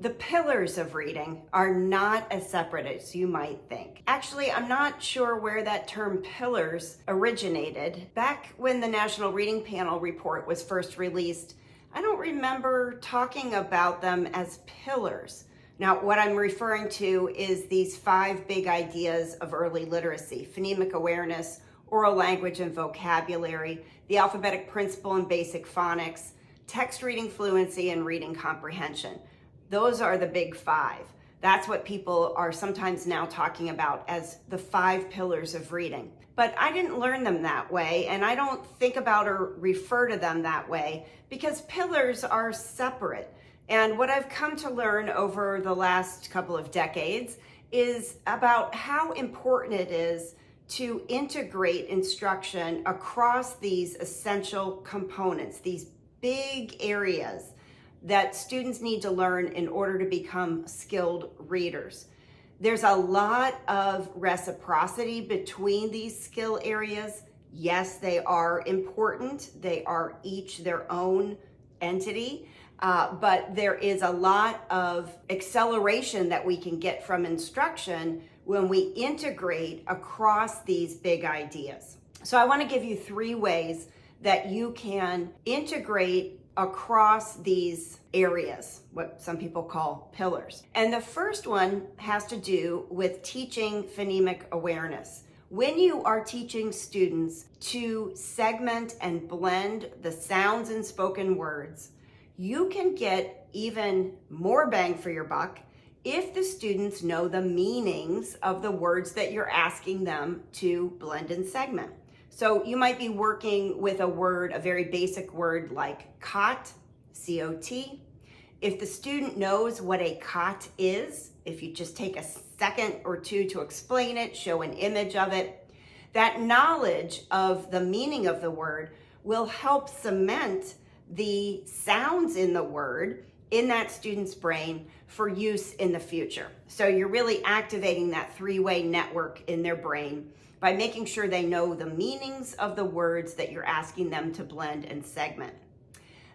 The pillars of reading are not as separate as you might think. Actually, I'm not sure where that term pillars originated. Back when the National Reading Panel report was first released, I don't remember talking about them as pillars. Now, what I'm referring to is these 5 big ideas of early literacy: phonemic awareness, oral language and vocabulary, the alphabetic principle and basic phonics, text reading fluency, and reading comprehension. Those are the big 5. That's what people are sometimes now talking about as the 5 pillars of reading. But I didn't learn them that way, and I don't think about or refer to them that way because pillars are separate. And what I've come to learn over the last couple of decades is about how important it is to integrate instruction across these essential components, these big areas that students need to learn in order to become skilled readers. There's a lot of reciprocity between these skill areas. Yes, they are important. They are each their own entity, but there is a lot of acceleration that we can get from instruction when we integrate across these big ideas. So I want to give you 3 ways that you can integrate across these areas, what some people call pillars. And the first one has to do with teaching phonemic awareness. When you are teaching students to segment and blend the sounds in spoken words, you can get even more bang for your buck if the students know the meanings of the words that you're asking them to blend and segment. So you might be working with a word, a very basic word like cot, C-O-T. If the student knows what a cot is, if you just take a second or 2 to explain it, show an image of it, that knowledge of the meaning of the word will help cement the sounds in the word in that student's brain for use in the future. So you're really activating that 3-way network in their brain by making sure they know the meanings of the words that you're asking them to blend and segment.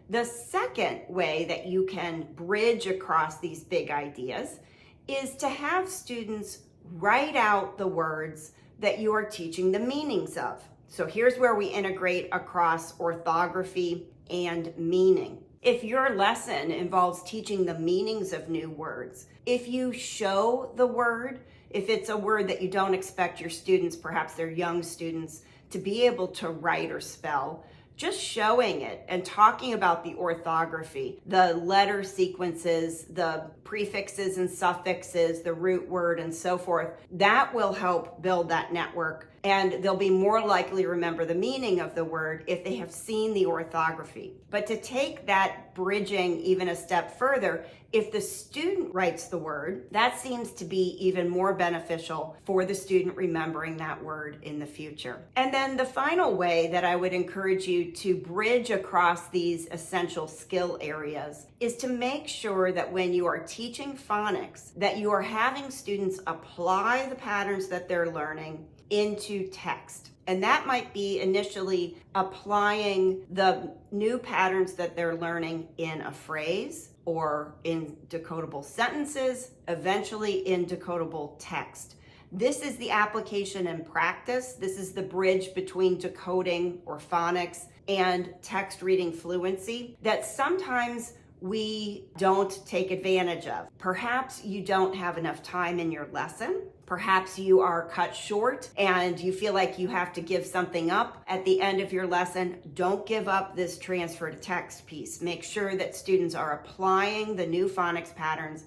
The second way that you can bridge across these big ideas is to have students write out the words that you are teaching the meanings of. So here's where we integrate across orthography and meaning. If your lesson involves teaching the meanings of new words, if you show the word, if it's a word that you don't expect your students, perhaps they're young students, to be able to write or spell, just showing it and talking about the orthography, the letter sequences, the prefixes and suffixes, the root word, and so forth, that will help build that network. And they'll be more likely to remember the meaning of the word if they have seen the orthography. But to take that bridging even a step further, if the student writes the word, that seems to be even more beneficial for the student remembering that word in the future. And then the final way that I would encourage you to bridge across these essential skill areas is to make sure that when you are teaching phonics, that you are having students apply the patterns that they're learning into text. And that might be initially applying the new patterns that they're learning in a phrase or in decodable sentences, eventually in decodable text. This is the application and practice. This is the bridge between decoding or phonics and text reading fluency that sometimes we don't take advantage of. Perhaps you don't have enough time in your lesson. Perhaps you are cut short and you feel like you have to give something up at the end of your lesson. Don't give up this transfer to text piece. Make sure that students are applying the new phonics patterns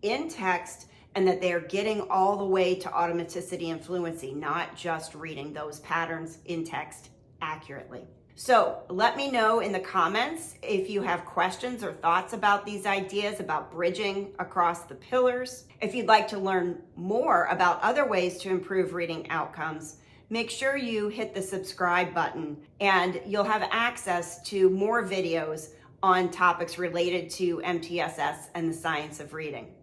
in text and that they are getting all the way to automaticity and fluency, not just reading those patterns in text accurately. So let me know in the comments if you have questions or thoughts about these ideas about bridging across the pillars. If you'd like to learn more about other ways to improve reading outcomes, make sure you hit the subscribe button and you'll have access to more videos on topics related to MTSS and the science of reading.